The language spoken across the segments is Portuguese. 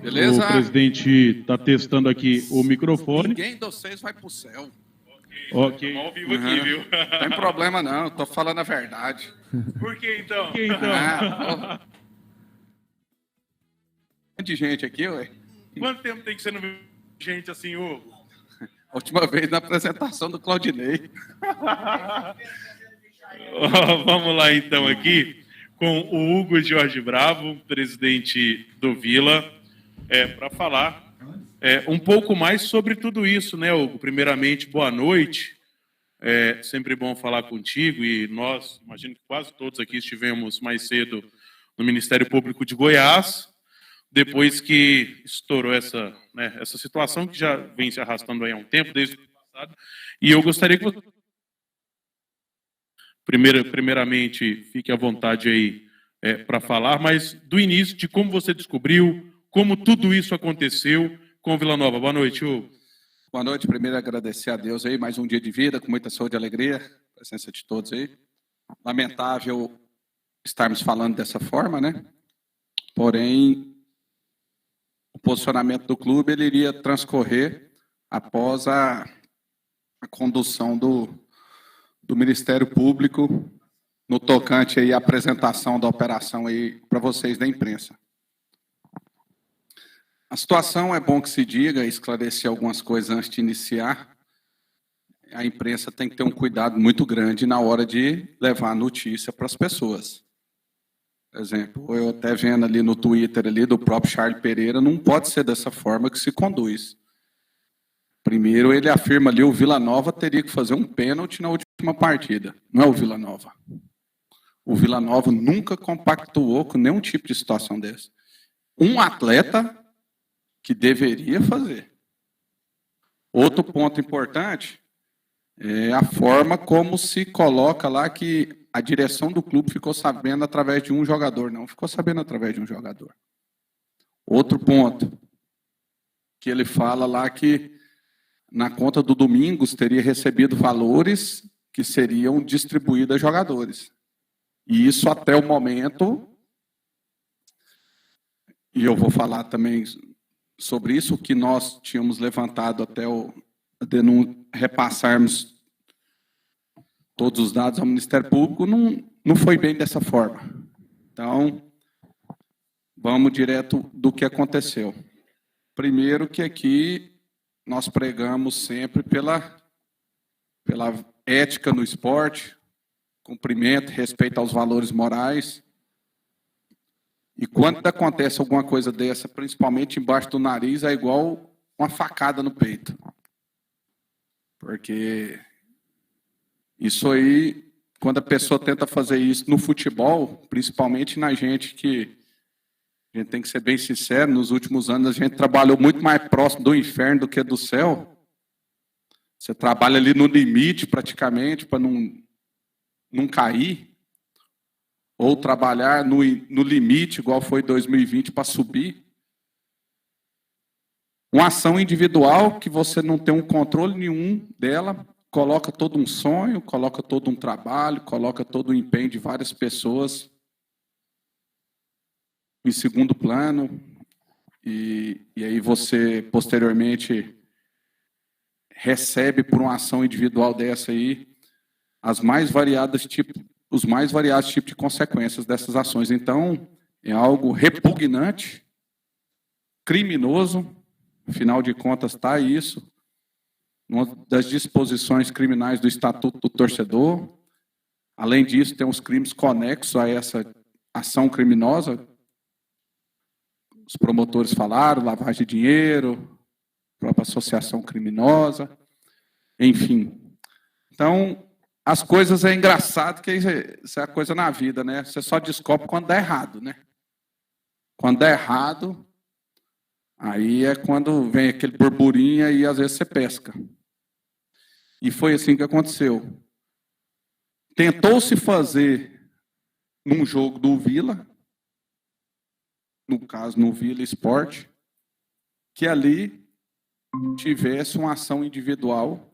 Beleza? O presidente está testando aqui o microfone. Ninguém de vocês vai pro céu. Ok. Estamos ao vivo aqui, viu? Não tem problema não, tô falando a verdade. Por que então? Tem de gente aqui, ué. Quanto tempo tem que você não viu gente assim, Hugo? A última vez na apresentação do Claudinei. Vamos lá então aqui com o Hugo Jorge Bravo, presidente do Vila, para falar um pouco mais sobre tudo isso, né, Hugo? Primeiramente, boa noite. É sempre bom falar contigo e nós, imagino que quase todos aqui estivemos mais cedo no Ministério Público de Goiás, depois que estourou essa situação que já vem se arrastando aí há um tempo, desde o ano passado. E eu gostaria que você, primeiramente, fique à vontade aí para falar, mas do início, de como você descobriu, como tudo isso aconteceu com Vila Nova. Boa noite, Hugo. Boa noite. Primeiro, agradecer a Deus aí, mais um dia de vida, com muita saúde e alegria, presença de todos aí. Lamentável estarmos falando dessa forma, né? Porém, o posicionamento do clube ele iria transcorrer após a condução do Ministério Público no tocante aí à apresentação da operação aí para vocês da imprensa. A situação é bom que se diga, esclarecer algumas coisas antes de iniciar. A imprensa tem que ter um cuidado muito grande na hora de levar a notícia para as pessoas. Por exemplo, eu até vendo ali no Twitter ali do próprio Charles Pereira, não pode ser dessa forma que se conduz. Primeiro, ele afirma ali o Vila Nova teria que fazer um pênalti na última partida. Não é o Vila Nova. O Vila Nova nunca compactuou com nenhum tipo de situação dessa. Um atleta que deveria fazer. Outro ponto importante é a forma como se coloca lá que a direção do clube ficou sabendo através de um jogador. Não ficou sabendo através de um jogador. Outro ponto, que ele fala lá que na conta do Domingos teria recebido valores que seriam distribuídos a jogadores. E isso até o momento, e eu vou falar também sobre isso, o que nós tínhamos levantado até repassarmos todos os dados ao Ministério Público, não foi bem dessa forma. Então, vamos direto do que aconteceu. Primeiro que aqui nós pregamos sempre pela ética no esporte, cumprimento, respeito aos valores morais. E quando acontece alguma coisa dessa, principalmente embaixo do nariz, é igual uma facada no peito. Porque isso aí, quando a pessoa tenta fazer isso no futebol, principalmente na gente que, a gente tem que ser bem sincero, nos últimos anos a gente trabalhou muito mais próximo do inferno do que do céu. Você trabalha ali no limite praticamente para não cair. Ou trabalhar no limite, igual foi 2020, para subir. Uma ação individual que você não tem um controle nenhum dela, coloca todo um sonho, coloca todo um trabalho, coloca todo o empenho de várias pessoas em segundo plano. E aí você, posteriormente, recebe por uma ação individual dessa aí os mais variados tipos de consequências dessas ações. Então, é algo repugnante, criminoso, afinal de contas está isso, uma das disposições criminais do Estatuto do Torcedor. Além disso, tem os crimes conexos a essa ação criminosa. Os promotores falaram, lavagem de dinheiro, própria associação criminosa, enfim. Então, as coisas é engraçado, que isso é a coisa na vida, né? Você só descobre quando dá errado, né? Quando dá errado, aí é quando vem aquele burburinho e às vezes você pesca. E foi assim que aconteceu. Tentou-se fazer num jogo do Vila, no caso no Vila Esporte, que ali tivesse uma ação individual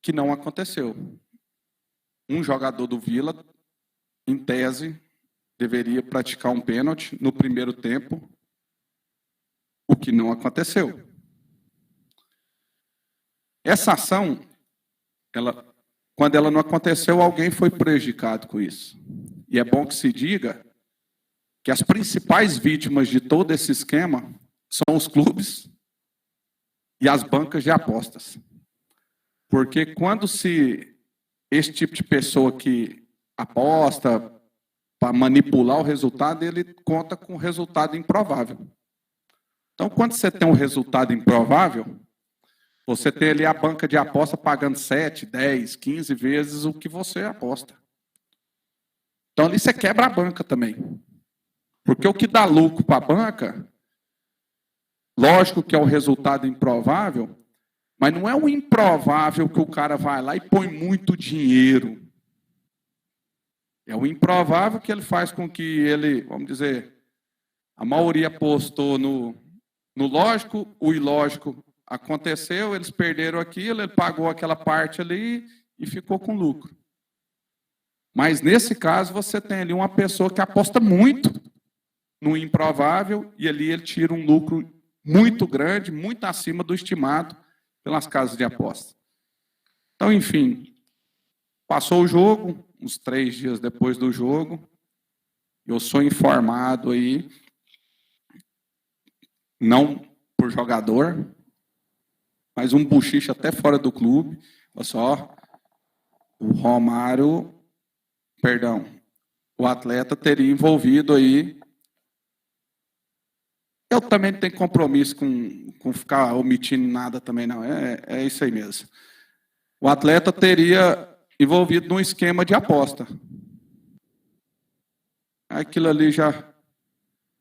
que não aconteceu. Um jogador do Vila, em tese, deveria praticar um pênalti no primeiro tempo, o que não aconteceu. Essa ação, quando ela não aconteceu, alguém foi prejudicado com isso. E é bom que se diga que as principais vítimas de todo esse esquema são os clubes e as bancas de apostas. Porque quando esse tipo de pessoa que aposta para manipular o resultado, ele conta com resultado improvável. Então, quando você tem um resultado improvável, você tem ali a banca de aposta pagando 7, 10, 15 vezes o que você aposta. Então, ali você quebra a banca também. Porque o que dá lucro para a banca, lógico que é o resultado improvável, mas não é o improvável que o cara vai lá e põe muito dinheiro. É o improvável que ele faz com que ele, vamos dizer, a maioria apostou no lógico, o ilógico aconteceu, eles perderam aquilo, ele pagou aquela parte ali e ficou com lucro. Mas nesse caso você tem ali uma pessoa que aposta muito no improvável e ali ele tira um lucro muito grande, muito acima do estimado pelas casas de aposta. Então, enfim, passou o jogo, uns 3 dias depois do jogo, eu sou informado aí, não por jogador, mas um buchiche até fora do clube, olha só, o atleta teria envolvido aí. Eu também não tenho compromisso com ficar omitindo nada também, não. É isso aí mesmo. O atleta teria envolvido num esquema de aposta. Aquilo ali já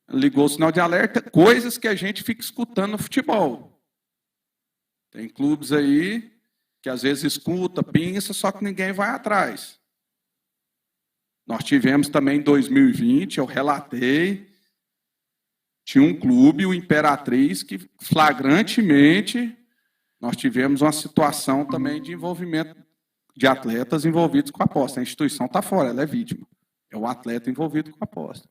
ligou o sinal de alerta, coisas que a gente fica escutando no futebol. Tem clubes aí que às vezes escuta, pinça, só que ninguém vai atrás. Nós tivemos também em 2020, eu relatei, tinha um clube, o Imperatriz, que flagrantemente nós tivemos uma situação também de envolvimento de atletas envolvidos com a aposta. A instituição está fora, ela é vítima. É o atleta envolvido com a aposta.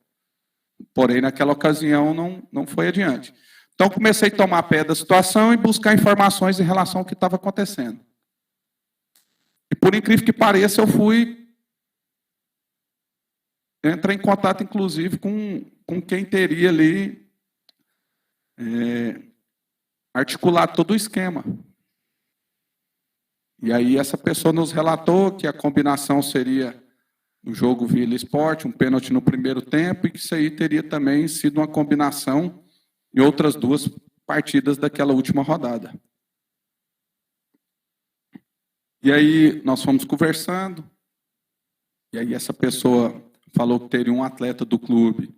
Porém, naquela ocasião, não foi adiante. Então, comecei a tomar pé da situação e buscar informações em relação ao que estava acontecendo. E, por incrível que pareça, eu fui entrar em contato, inclusive, com quem teria ali articulado todo o esquema. E aí essa pessoa nos relatou que a combinação seria no jogo Vila Esporte, um pênalti no primeiro tempo, e que isso aí teria também sido uma combinação em outras 2 partidas daquela última rodada. E aí nós fomos conversando, e aí essa pessoa falou que teria um atleta do clube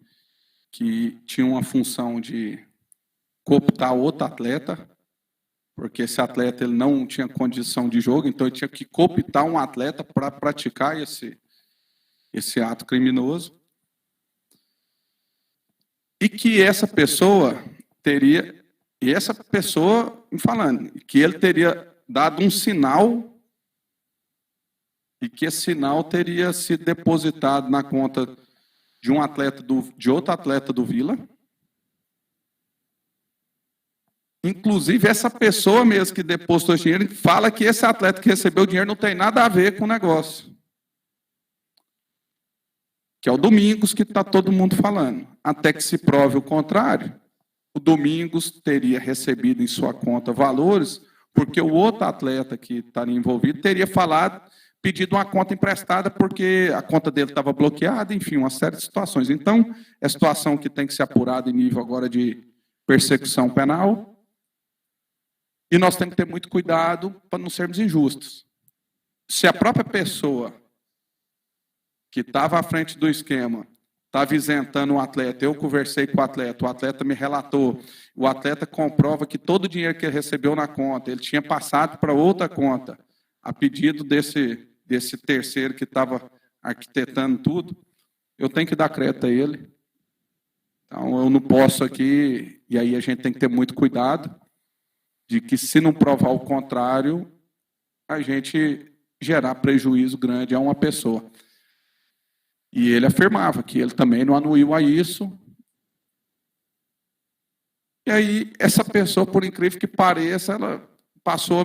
que tinha uma função de cooptar outro atleta, porque esse atleta ele não tinha condição de jogo, então ele tinha que cooptar um atleta para praticar esse ato criminoso. E que essa pessoa teria, e essa pessoa me falando, que ele teria dado um sinal e que esse sinal teria sido depositado na conta de um atleta de outro atleta do Vila. Inclusive, essa pessoa mesmo que depositou dinheiro fala que esse atleta que recebeu o dinheiro não tem nada a ver com o negócio. Que é o Domingos, que está todo mundo falando. Até que se prove o contrário, o Domingos teria recebido em sua conta valores, porque o outro atleta que estaria envolvido teria pedido uma conta emprestada porque a conta dele estava bloqueada, enfim, uma série de situações. Então, é situação que tem que ser apurada em nível agora de persecução penal. E nós temos que ter muito cuidado para não sermos injustos. Se a própria pessoa que estava à frente do esquema estava isentando o atleta, eu conversei com o atleta me relatou, o atleta comprova que todo o dinheiro que ele recebeu na conta, ele tinha passado para outra conta, a pedido desse terceiro que estava arquitetando tudo, eu tenho que dar crédito a ele. Então, eu não posso aqui, e aí a gente tem que ter muito cuidado, de que se não provar o contrário, a gente gerar prejuízo grande a uma pessoa. E ele afirmava que ele também não anuiu a isso. E aí, essa pessoa, por incrível que pareça, ela passou a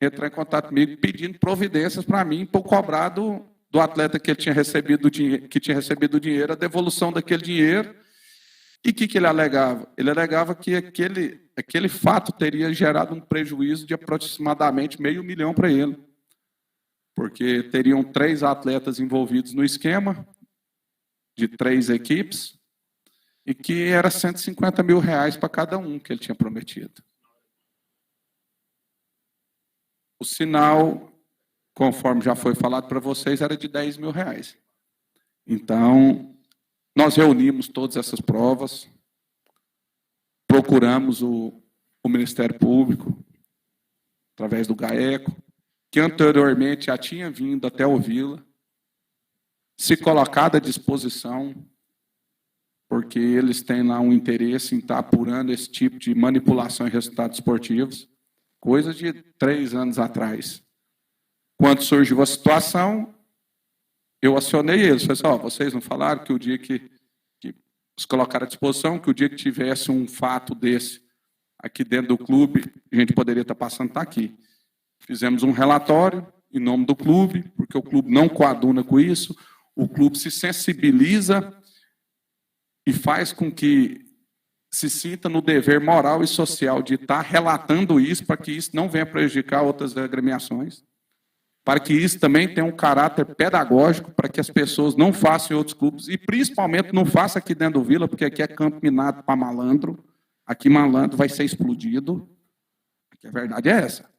entrar em contato comigo pedindo providências para mim, para eu cobrar do atleta que tinha recebido o dinheiro, a devolução daquele dinheiro. E o que ele alegava? Ele alegava que aquele fato teria gerado um prejuízo de aproximadamente R$500 mil para ele. Porque teriam 3 atletas envolvidos no esquema, de 3 equipes, e que era R$150 mil para cada um que ele tinha prometido. O sinal, conforme já foi falado para vocês, era de R$10 mil. Então, nós reunimos todas essas provas, procuramos o Ministério Público, através do GAECO, que anteriormente já tinha vindo até o Vila, se colocado à disposição, porque eles têm lá um interesse em estar apurando esse tipo de manipulação em resultados esportivos, coisa de 3 anos atrás. Quando surgiu a situação, eu acionei eles, falei assim, vocês não falaram que o dia que os colocaram à disposição, que o dia que tivesse um fato desse aqui dentro do clube, a gente poderia estar passando, está aqui. Fizemos um relatório em nome do clube, porque o clube não coaduna com isso, o clube se sensibiliza e faz com que se sinta no dever moral e social de estar relatando isso para que isso não venha prejudicar outras agremiações, para que isso também tenha um caráter pedagógico, para que as pessoas não façam em outros clubes, e principalmente não façam aqui dentro do Vila, porque aqui é campo minado para malandro, aqui malandro vai ser explodido, porque a verdade é essa.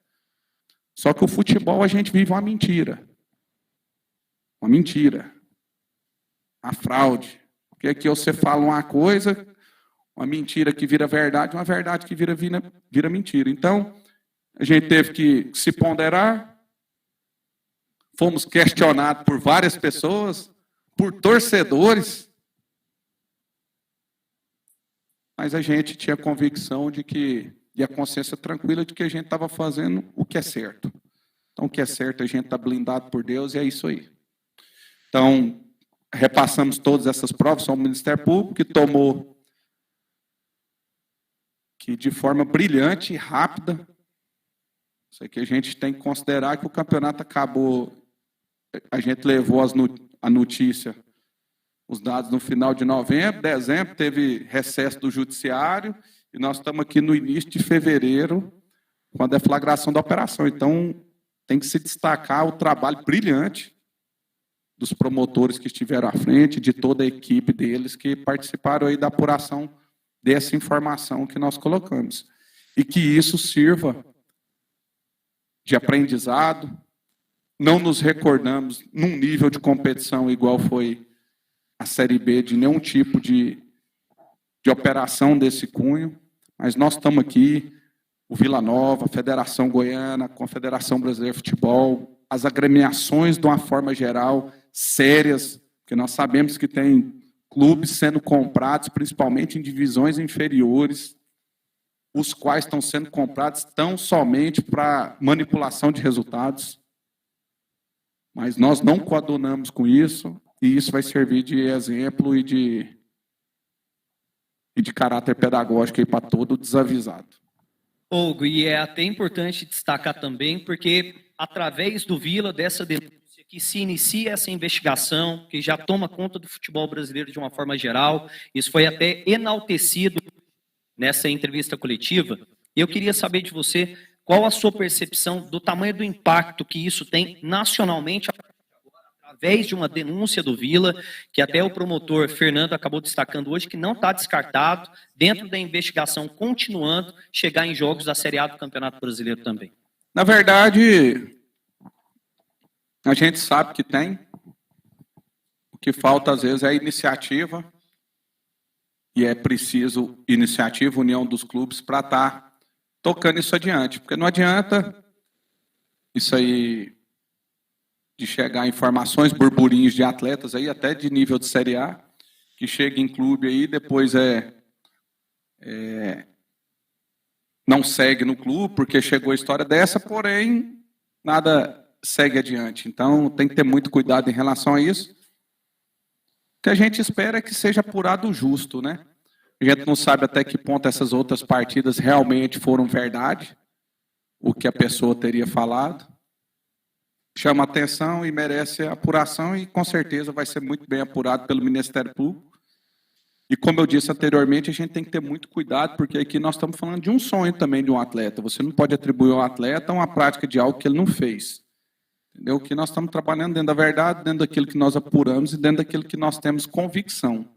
Só que o futebol a gente vive uma mentira. Uma mentira. A fraude. Porque aqui você fala uma coisa, uma mentira que vira verdade, uma verdade que vira mentira. Então, a gente teve que se ponderar, fomos questionados por várias pessoas, por torcedores, mas a gente tinha convicção de que, e a consciência tranquila de que a gente estava fazendo o que é certo. Então, o que é certo, a gente está blindado por Deus e é isso aí. Então, repassamos todas essas provas, só o Ministério Público que tomou, que de forma brilhante e rápida, isso aqui a gente tem que considerar que o campeonato acabou, a gente levou a notícia, os dados no final de novembro, dezembro, teve recesso do judiciário, e nós estamos aqui no início de fevereiro, com a deflagração da operação. Então, tem que se destacar o trabalho brilhante dos promotores que estiveram à frente, de toda a equipe deles que participaram aí da apuração dessa informação que nós colocamos. E que isso sirva de aprendizado. Não nos recordamos, num nível de competição igual foi a Série B, de nenhum tipo de operação desse cunho, mas nós estamos aqui, o Vila Nova, a Federação Goiana, a Confederação Brasileira de Futebol, as agremiações, de uma forma geral, sérias, porque nós sabemos que tem clubes sendo comprados, principalmente em divisões inferiores, os quais estão sendo comprados tão somente para manipulação de resultados. Mas nós não coadunamos com isso, e isso vai servir de exemplo e de caráter pedagógico para todo desavisado. Hugo, e é até importante destacar também, porque através do Vila, dessa denúncia, que se inicia essa investigação, que já toma conta do futebol brasileiro de uma forma geral, isso foi até enaltecido nessa entrevista coletiva. Eu queria saber de você qual a sua percepção do tamanho do impacto que isso tem nacionalmente, através de uma denúncia do Vila, que até o promotor Fernando acabou destacando hoje, que não está descartado, dentro da investigação continuando, chegar em jogos da Série A do Campeonato Brasileiro também. Na verdade, a gente sabe que tem. O que falta, às vezes, é a iniciativa, e é preciso iniciativa, união dos clubes, para estar tocando isso adiante. Porque não adianta isso aí de chegar informações, burburinhos de atletas aí, até de nível de Série A, que chega em clube aí, depois não segue no clube, porque chegou a história dessa, porém, nada segue adiante. Então, tem que ter muito cuidado em relação a isso. que a gente espera é que seja apurado o justo, né? A gente não sabe até que ponto essas outras partidas realmente foram verdade, o que a pessoa teria falado. Chama atenção e merece apuração e com certeza vai ser muito bem apurado pelo Ministério Público. E como eu disse anteriormente, a gente tem que ter muito cuidado, porque aqui nós estamos falando de um sonho também de um atleta. Você não pode atribuir ao atleta uma prática de algo que ele não fez. Entendeu? Que nós estamos trabalhando dentro da verdade, dentro daquilo que nós apuramos e dentro daquilo que nós temos convicção.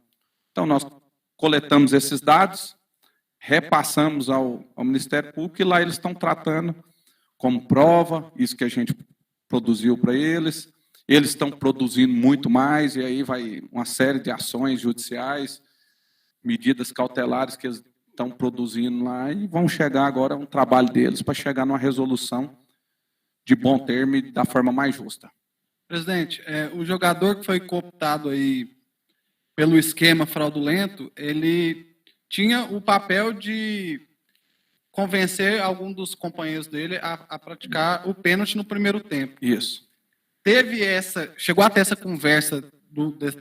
Então, nós coletamos esses dados, repassamos ao Ministério Público e lá eles estão tratando como prova, isso que a gente produziu para eles. Eles estão produzindo muito mais e aí vai uma série de ações judiciais, medidas cautelares que eles estão produzindo lá e vão chegar agora a um trabalho deles para chegar numa resolução de bom termo e da forma mais justa. Presidente, o jogador que foi cooptado aí pelo esquema fraudulento, ele tinha o papel de convencer algum dos companheiros dele a praticar o pênalti no primeiro tempo. Isso. Chegou até essa conversa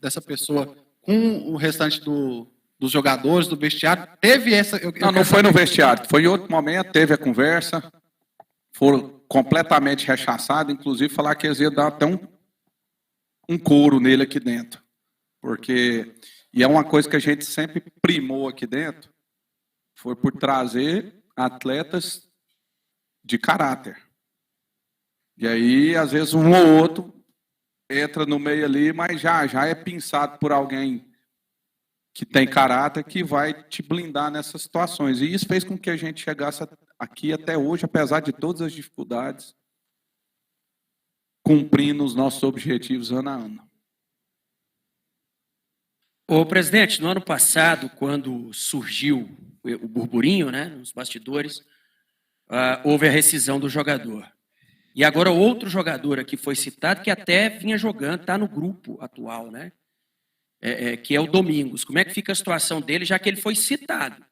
dessa pessoa com o restante dos jogadores, do vestiário? Teve essa... Não foi no vestiário, foi em outro momento, teve a conversa, foram completamente rechaçados, inclusive falar que eles iam dar até um couro nele aqui dentro. Porque, e é uma coisa que a gente sempre primou aqui dentro, foi por trazer atletas de caráter. E aí, às vezes, um ou outro entra no meio ali, mas já é pensado por alguém que tem caráter, que vai te blindar nessas situações. E isso fez com que a gente chegasse aqui até hoje, apesar de todas as dificuldades, cumprindo os nossos objetivos ano a ano. Ô, presidente, no ano passado, quando surgiu o burburinho, né, nos bastidores, houve a rescisão do jogador. E agora outro jogador aqui foi citado, que até vinha jogando, está no grupo atual, né, que é o Domingos. Como é que fica a situação dele, já que ele foi citado?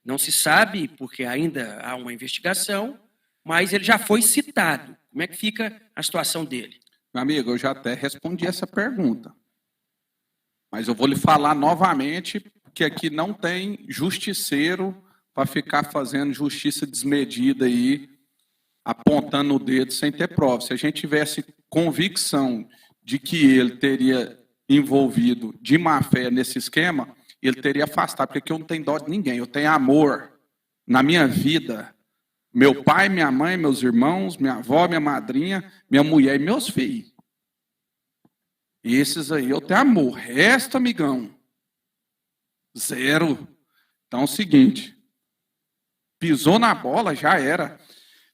Não se sabe, porque ainda há uma investigação, mas ele já foi citado. Como é que fica a situação dele? Meu amigo, eu já até respondi essa pergunta. Mas eu vou lhe falar novamente que aqui não tem justiceiro para ficar fazendo justiça desmedida aí, apontando o dedo sem ter prova. Se a gente tivesse convicção de que ele teria envolvido de má fé nesse esquema, ele teria afastado, porque aqui eu não tenho dó de ninguém, eu tenho amor na minha vida. Meu pai, minha mãe, meus irmãos, minha avó, minha madrinha, minha mulher e meus filhos. E esses aí eu tenho amor. Resto, amigão, zero. Então é o seguinte, pisou na bola, já era.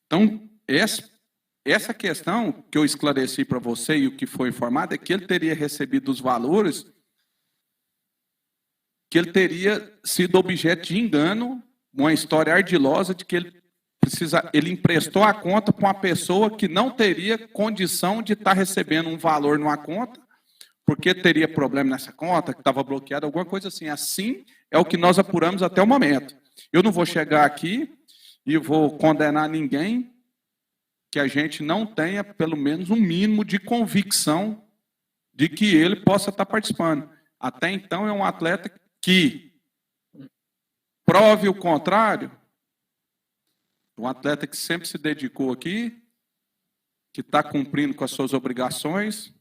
Então, essa questão que eu esclareci para você e o que foi informado é que ele teria recebido os valores, que ele teria sido objeto de engano, uma história ardilosa de que ele emprestou a conta para uma pessoa que não teria condição de estar recebendo um valor numa conta, porque teria problema nessa conta, que estava bloqueada, alguma coisa assim. Assim é o que nós apuramos até o momento. Eu não vou chegar aqui e vou condenar ninguém que a gente não tenha, pelo menos, um mínimo de convicção de que ele possa estar participando. Até então, é um atleta que prove o contrário, um atleta que sempre se dedicou aqui, que está cumprindo com as suas obrigações,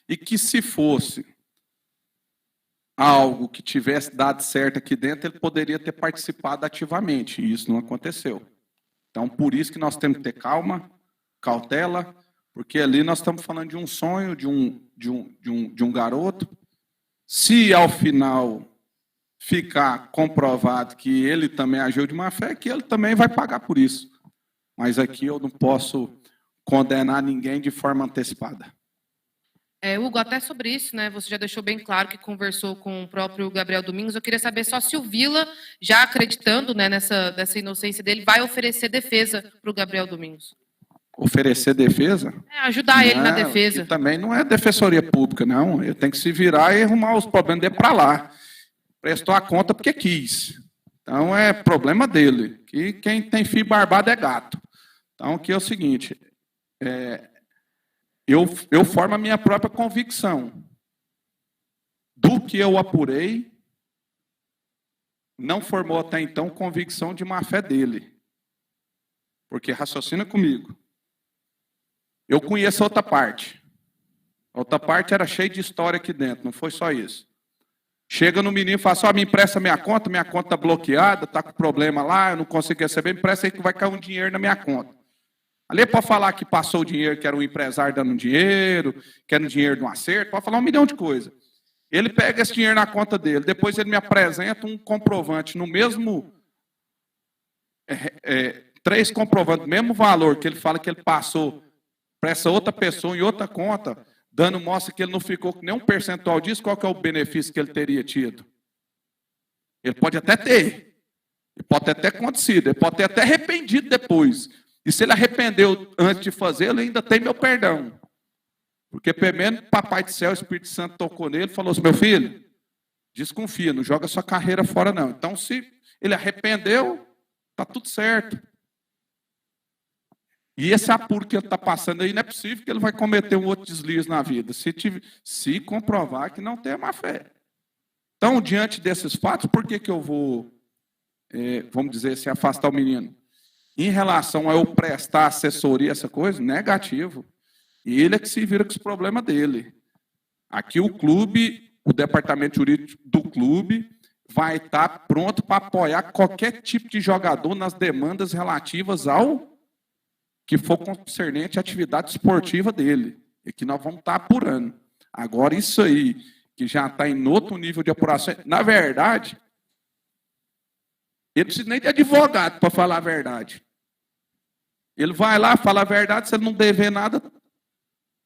e que se fosse algo que tivesse dado certo aqui dentro, ele poderia ter participado ativamente, e isso não aconteceu. Então, por isso que nós temos que ter calma, cautela, porque ali nós estamos falando de um sonho, de um garoto. Se, ao final, ficar comprovado que ele também agiu de má fé, que ele também vai pagar por isso. Mas aqui eu não posso condenar ninguém de forma antecipada. Hugo, até sobre isso, né? Você já deixou bem claro que conversou com o próprio Gabriel Domingos. Eu queria saber só se o Vila, já acreditando, né, nessa inocência dele, vai oferecer defesa para o Gabriel Domingos. Oferecer defesa? Ajudar ele na defesa. Também não é defensoria pública, não. Ele tem que se virar e arrumar os problemas dele para lá. Prestou a conta porque quis. Então é problema dele. Que quem tem fio barbado é gato. Então aqui é o seguinte. Eu formo a minha própria convicção. do que eu apurei, não formou até então convicção de má-fé dele. Porque raciocina comigo. Eu conheço a outra parte. A outra parte era cheia de história aqui dentro, não foi só isso. Chega no menino e fala assim, me empresta minha conta está bloqueada, está com problema lá, eu não consigo receber, me empresta aí que vai cair um dinheiro na minha conta. Ali é para falar que passou o dinheiro, que era um empresário dando dinheiro, que era um dinheiro de um acerto, pode falar 1 milhão de coisas. Ele pega esse dinheiro na conta dele, depois ele me apresenta um comprovante no mesmo... 3 comprovantes, mesmo valor que ele fala que ele passou para essa outra pessoa em outra conta, dando mostra que ele não ficou com nenhum percentual disso, qual que é o benefício que ele teria tido? Ele pode até ter, ele pode ter até acontecido, ele pode ter até arrependido depois. E se ele arrependeu antes de fazer, ele ainda tem meu perdão. Porque pelo menos Papai do Céu, o Espírito Santo tocou nele e falou assim, meu filho, desconfia, não joga sua carreira fora não. Então se ele arrependeu, está tudo certo. E esse apuro que ele está passando aí, não é possível que ele vai cometer um outro deslize na vida, se comprovar que não tem má fé. Então, diante desses fatos, por que eu vou, vamos dizer assim, afastar o menino? Em relação a eu prestar assessoria, essa coisa, negativo. E ele é que se vira com os problemas dele. Aqui o clube, o departamento jurídico do clube, vai estar pronto para apoiar qualquer tipo de jogador nas demandas relativas ao que for concernente à atividade esportiva dele. E que nós vamos estar apurando. Agora, isso aí, que já está em outro nível de apuração, na verdade, ele não precisa nem de advogado para falar a verdade. Ele vai lá, fala a verdade, se ele não dever nada,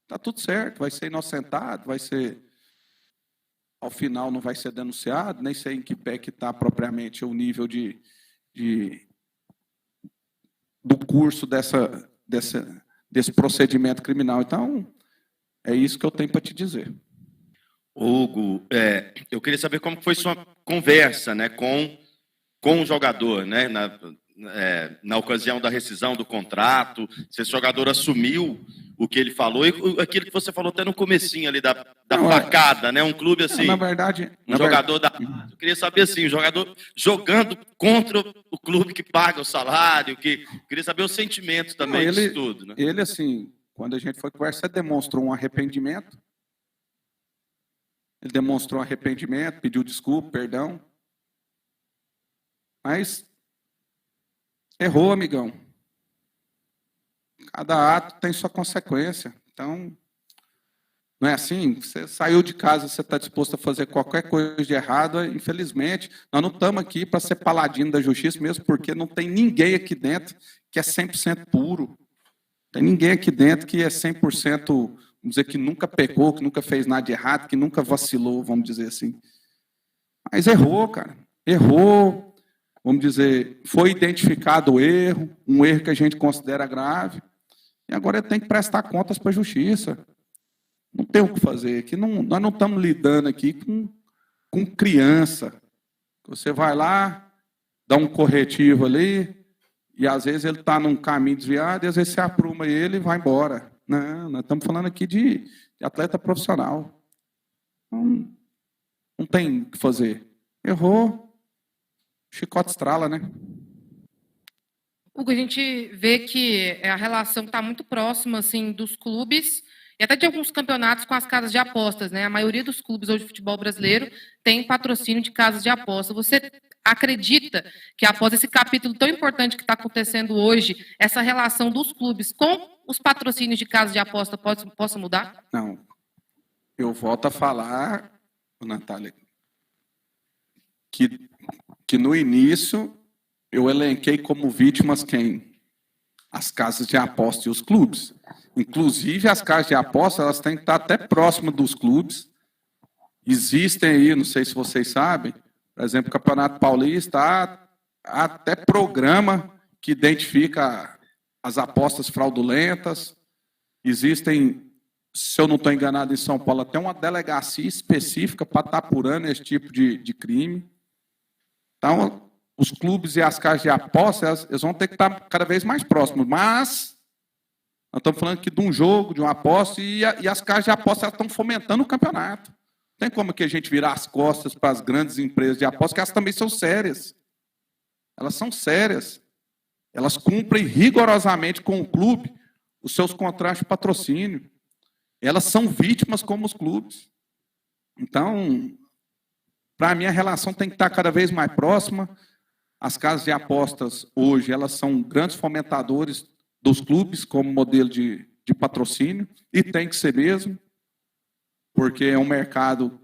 está tudo certo, vai ser inocentado, vai ser, ao final não vai ser denunciado, nem sei em que pé que está propriamente o nível do curso desse procedimento criminal. Então, é isso que eu tenho para te dizer. Hugo, eu queria saber como foi sua conversa, né, com o jogador, né, na ocasião da rescisão do contrato, se esse jogador assumiu o que ele falou, e aquilo que você falou até no comecinho ali da facada, né? Um clube assim, na verdade, jogador da... Eu queria saber assim, o jogador jogando contra o clube que paga o salário, queria saber os sentimentos também disso tudo, né? Ele, assim, quando a gente foi conversar, demonstrou um arrependimento. Ele demonstrou um arrependimento, pediu desculpa, perdão. Mas errou, amigão. Cada ato tem sua consequência. Então, não é assim? Você saiu de casa, você está disposto a fazer qualquer coisa de errado, infelizmente. Nós não estamos aqui para ser paladino da justiça, mesmo porque não tem ninguém aqui dentro que é 100% puro. Tem ninguém aqui dentro que é 100%, vamos dizer, que nunca pecou, que nunca fez nada de errado, que nunca vacilou, vamos dizer assim. Mas errou, cara. Errou. Vamos dizer, foi identificado o erro, um erro que a gente considera grave, e agora ele tem que prestar contas para a justiça. Não tem o que fazer. Aqui nós não estamos lidando aqui com criança. Você vai lá, dá um corretivo ali, e às vezes ele está num caminho desviado, e às vezes você apruma ele e vai embora. Não, nós estamos falando aqui de atleta profissional. Não tem o que fazer. Errou. Chicote estrala, né? Hugo, a gente vê que a relação está muito próxima assim, dos clubes e até de alguns campeonatos com as casas de apostas, né? A maioria dos clubes hoje de futebol brasileiro tem patrocínio de casas de apostas. Você acredita que após esse capítulo tão importante que está acontecendo hoje, essa relação dos clubes com os patrocínios de casas de aposta possa mudar? Não. Eu volto a falar, Natália, que no início eu elenquei como vítimas quem? As casas de aposta e os clubes. Inclusive, as casas de aposta, elas têm que estar até próximas dos clubes. Existem aí, não sei se vocês sabem, por exemplo, o Campeonato Paulista, há até programa que identifica as apostas fraudulentas. Existem, se eu não estou enganado, em São Paulo, até uma delegacia específica para estar apurando esse tipo de crime. Então, os clubes e as casas de apostas, eles vão ter que estar cada vez mais próximos. Mas, nós estamos falando aqui de um jogo, de uma aposta, e as casas de apostas estão fomentando o campeonato. Tem como que a gente virar as costas para as grandes empresas de apostas, que elas também são sérias. Elas são sérias. Elas cumprem rigorosamente com o clube os seus contratos de patrocínio. Elas são vítimas como os clubes. Então, para mim, a relação tem que estar cada vez mais próxima. As casas de apostas, hoje, elas são grandes fomentadores dos clubes como modelo de patrocínio, e tem que ser mesmo, porque é um mercado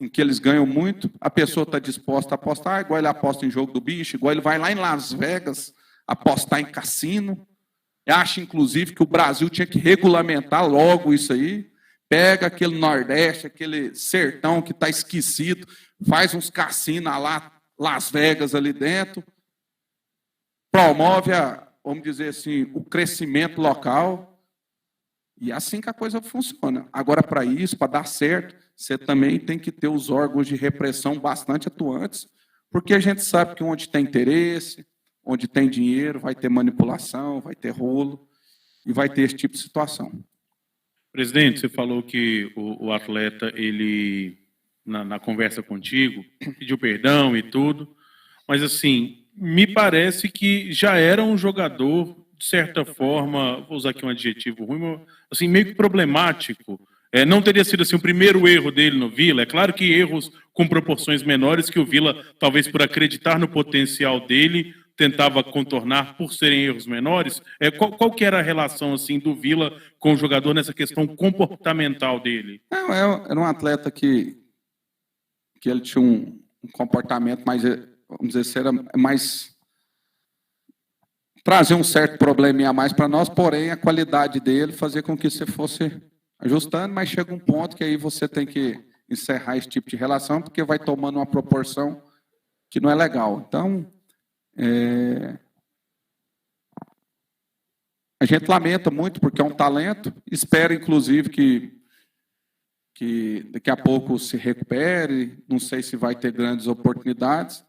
em que eles ganham muito, a pessoa está disposta a apostar, igual ele aposta em jogo do bicho, igual ele vai lá em Las Vegas apostar em cassino. Eu acho, inclusive, que o Brasil tinha que regulamentar logo isso aí. Pega aquele Nordeste, aquele sertão que está esquecido, faz uns cassinos lá, Las Vegas ali dentro, promove, vamos dizer assim, o crescimento local, e é assim que a coisa funciona. Agora, para isso, para dar certo, você também tem que ter os órgãos de repressão bastante atuantes, porque a gente sabe que onde tem interesse, onde tem dinheiro, vai ter manipulação, vai ter rolo, e vai ter esse tipo de situação. Presidente, você falou que o atleta, ele, na conversa contigo, pediu perdão e tudo, mas, assim, me parece que já era um jogador, de certa forma, vou usar aqui um adjetivo ruim, mas, assim, meio que problemático. Não teria sido assim, o primeiro erro dele no Vila. É claro que erros com proporções menores, que o Vila, talvez por acreditar no potencial dele, tentava contornar por serem erros menores. Qual que era a relação assim do Vila com o jogador nessa questão comportamental dele? Era um atleta que ele tinha um comportamento mais, vamos dizer, era mais trazer um certo probleminha a mais para nós, porém a qualidade dele fazia com que você fosse ajustando, mas chega um ponto que aí você tem que encerrar esse tipo de relação, porque vai tomando uma proporção que não é legal. Então, a gente lamenta muito, porque é um talento, espera, inclusive, que daqui a pouco se recupere, não sei se vai ter grandes oportunidades,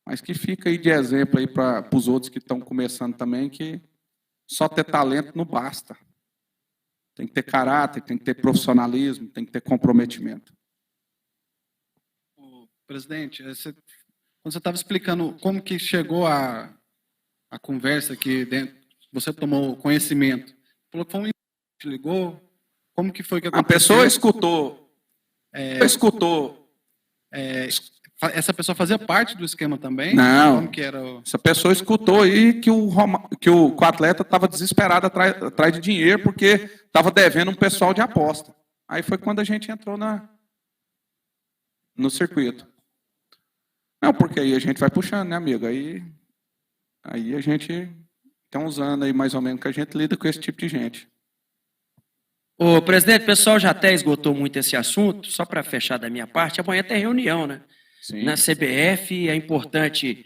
mas que fica aí de exemplo aí para os outros que estão começando também, que só ter talento não basta. Tem que ter caráter, tem que ter profissionalismo, tem que ter comprometimento. Presidente, quando você estava explicando como que chegou a conversa aqui dentro, você tomou conhecimento, falou que foi um que ligou, como que foi que aconteceu? A pessoa escutou. Essa pessoa fazia parte do esquema também? Não. Como que era? Essa pessoa escutou aí que o atleta estava desesperado atrás de dinheiro porque estava devendo um pessoal de aposta. Aí foi quando a gente entrou no circuito. Não, porque aí a gente vai puxando, né, amigo? Aí a gente tem uns anos aí, mais ou menos, que a gente lida com esse tipo de gente. Ô, presidente, o pessoal já até esgotou muito esse assunto, só para fechar da minha parte, amanhã tem reunião, né? Sim. Na CBF, é importante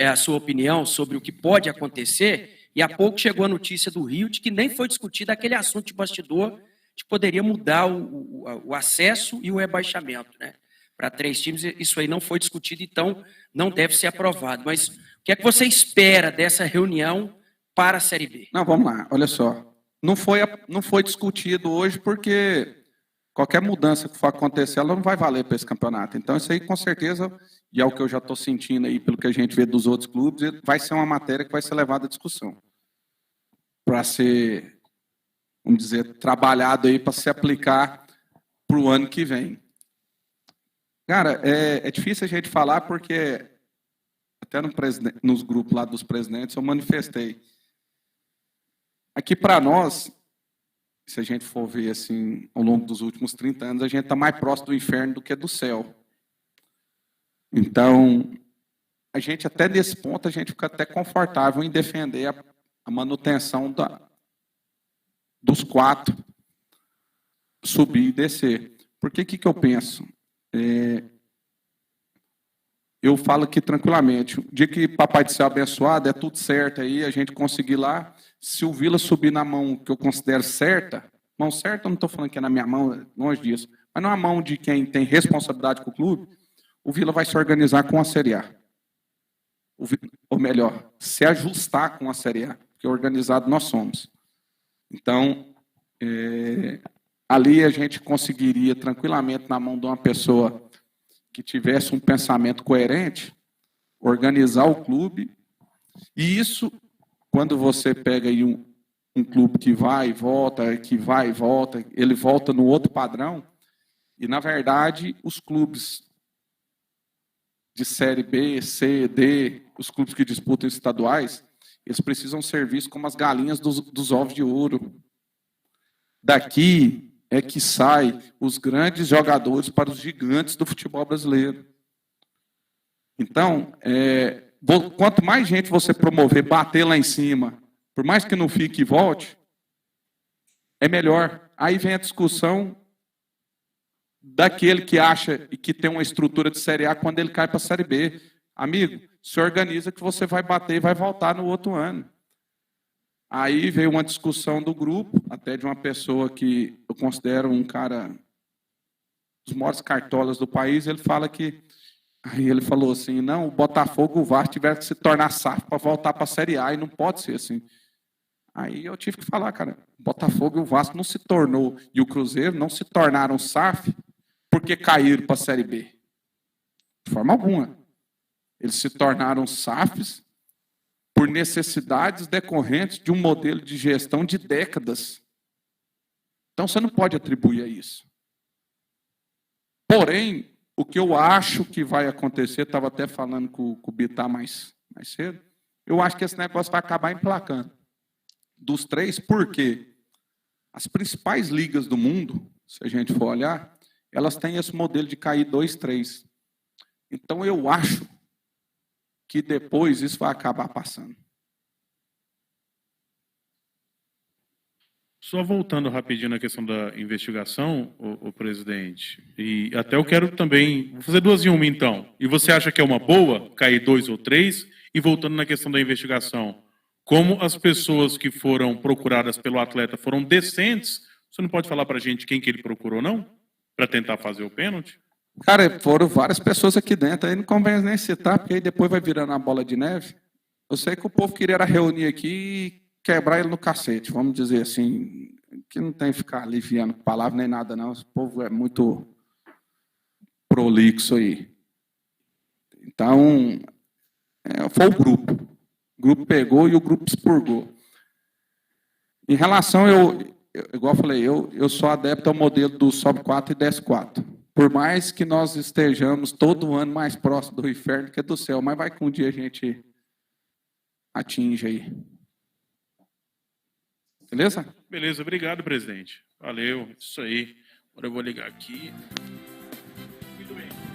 a sua opinião sobre o que pode acontecer, e há pouco chegou a notícia do Rio de que nem foi discutido aquele assunto de bastidor que poderia mudar o acesso e o rebaixamento, né? Para 3 times, isso aí não foi discutido, então não deve ser aprovado. Mas o que é que você espera dessa reunião para a Série B? Não, vamos lá, olha só. Não foi discutido hoje porque qualquer mudança que for acontecer, ela não vai valer para esse campeonato. Então, isso aí, com certeza, e é o que eu já estou sentindo aí, pelo que a gente vê dos outros clubes, vai ser uma matéria que vai ser levada à discussão. Para ser, vamos dizer, trabalhado aí para se aplicar para o ano que vem. Cara, é difícil a gente falar porque até nos grupos lá dos presidentes eu manifestei. Aqui para nós, se a gente for ver assim, ao longo dos últimos 30 anos, a gente está mais próximo do inferno do que do céu. Então, a gente até nesse ponto, a gente fica até confortável em defender a manutenção dos 4, subir e descer. Porque o que eu penso? Eu falo aqui tranquilamente, o dia que Papai do Céu abençoado, é tudo certo aí, a gente conseguir lá, se o Vila subir na mão que eu considero certa, mão certa, eu não estou falando que é na minha mão, longe disso, mas na mão de quem tem responsabilidade com o clube, o Vila vai se organizar com a Série A. Ou melhor, se ajustar com a Série A, porque organizado nós somos. Então, Ali a gente conseguiria tranquilamente, na mão de uma pessoa que tivesse um pensamento coerente, organizar o clube. E isso, quando você pega aí um clube que vai e volta, ele volta no outro padrão. E, na verdade, os clubes de Série B, C, D, os clubes que disputam estaduais, eles precisam ser vistos como as galinhas dos ovos de ouro. Daqui é que saem os grandes jogadores para os gigantes do futebol brasileiro. Então, quanto mais gente você promover, bater lá em cima, por mais que não fique e volte, é melhor. Aí vem a discussão daquele que acha e que tem uma estrutura de Série A quando ele cai para a Série B. Amigo, se organiza que você vai bater e vai voltar no outro ano. Aí veio uma discussão do grupo, até de uma pessoa que eu considero um cara dos maiores cartolas do país. Ele fala que... Aí ele falou assim, não, o Botafogo e o Vasco tiveram que se tornar SAF para voltar para a Série A, e não pode ser assim. Aí eu tive que falar, cara, o Botafogo e o Vasco não se tornou, e o Cruzeiro não se tornaram SAF porque caíram para a Série B. De forma alguma. Eles se tornaram SAFs por necessidades decorrentes de um modelo de gestão de décadas. Então você não pode atribuir a isso. Porém, o que eu acho que vai acontecer, estava até falando com o Bittar mais cedo, eu acho que esse negócio vai acabar emplacando. Dos três, por quê? As principais ligas do mundo, se a gente for olhar, elas têm esse modelo de cair 2, 3. Então, eu acho que depois isso vai acabar passando. Só voltando rapidinho na questão da investigação, o presidente, e até eu quero também, vou fazer 2 em 1 então. E você acha que é uma boa cair 2 ou 3? E voltando na questão da investigação, como as pessoas que foram procuradas pelo atleta foram decentes, você não pode falar para a gente quem que ele procurou, não? Para tentar fazer o pênalti? Cara, foram várias pessoas aqui dentro, aí não convém nem citar, porque aí depois vai virando a bola de neve. Eu sei que o povo queria reunir aqui e quebrar ele no cacete, vamos dizer assim, que não tem que ficar aliviando palavra nem nada, não. Esse povo é muito prolixo aí. Então, foi o grupo. O grupo pegou e o grupo expurgou. Em relação, igual eu falei, eu sou adepto ao modelo do sobe 4 e desce 4. Por mais que nós estejamos todo ano mais próximo do inferno que do céu, mas vai que um dia a gente atinge aí. Beleza? Beleza, obrigado, presidente. Valeu, isso aí. Agora eu vou ligar aqui.